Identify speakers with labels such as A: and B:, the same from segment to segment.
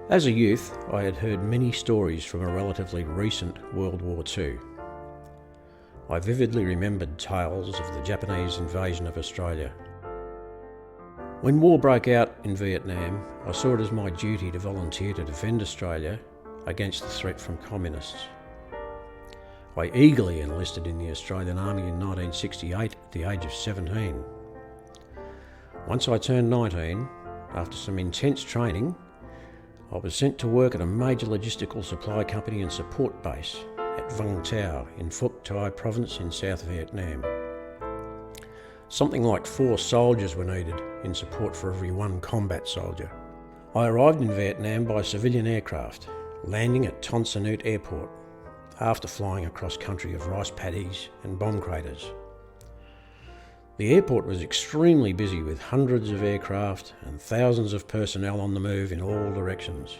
A: As a youth, I had heard many stories from a relatively recent World War II. I vividly remembered tales of the Japanese invasion of Australia. When war broke out in Vietnam, I saw it as my duty to volunteer to defend Australia against the threat from communists. I eagerly enlisted in the Australian Army in 1968 at the age of 17. Once I turned 19, after some intense training, I was sent to work at a major logistical supply company and support base at Vung Tau in Phuoc Thai province in South Vietnam. Something like 4 soldiers were needed in support for every 1 combat soldier. I arrived in Vietnam by civilian aircraft, landing at Ton Sanut Airport after flying across country of rice paddies and bomb craters. The airport was extremely busy with hundreds of aircraft and thousands of personnel on the move in all directions.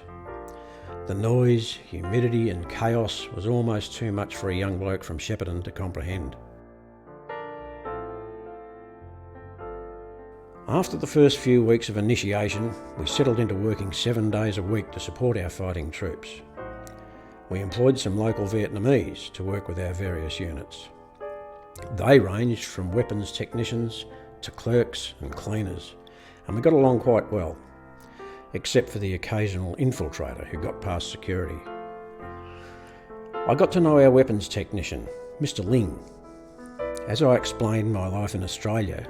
A: The noise, humidity and chaos was almost too much for a young bloke from Shepparton to comprehend. After the first few weeks of initiation, we settled into working 7 days a week to support our fighting troops. We employed some local Vietnamese to work with our various units. They ranged from weapons technicians to clerks and cleaners, and we got along quite well, except for the occasional infiltrator who got past security. I got to know our weapons technician, Mr. Ling. As I explained my life in Australia,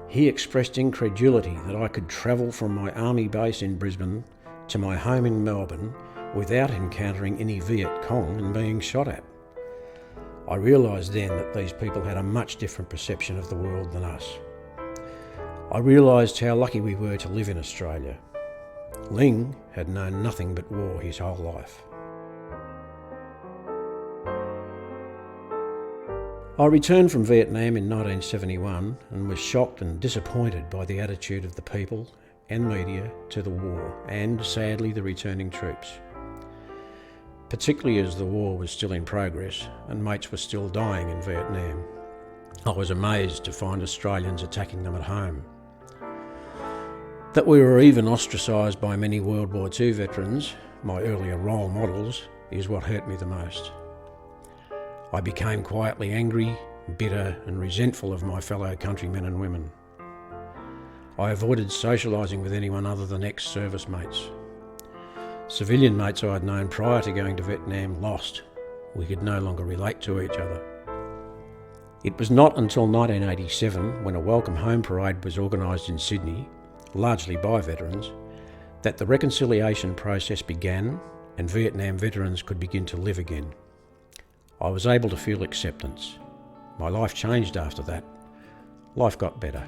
A: he expressed incredulity that I could travel from my army base in Brisbane to my home in Melbourne without encountering any Viet Cong and being shot at. I realised then that these people had a much different perception of the world than us. I realised how lucky we were to live in Australia. Ling had known nothing but war his whole life. I returned from Vietnam in 1971 and was shocked and disappointed by the attitude of the people and media to the war and, sadly, the returning troops. Particularly as the war was still in progress and mates were still dying in Vietnam. I was amazed to find Australians attacking them at home. That we were even ostracised by many World War II veterans, my earlier role models, is what hurt me the most. I became quietly angry, bitter and resentful of my fellow countrymen and women. I avoided socialising with anyone other than ex-service mates. Civilian mates I had known prior to going to Vietnam lost. We could no longer relate to each other. It was not until 1987, when a welcome home parade was organised in Sydney, largely by veterans, that the reconciliation process began and Vietnam veterans could begin to live again. I was able to feel acceptance. My life changed after that. Life got better.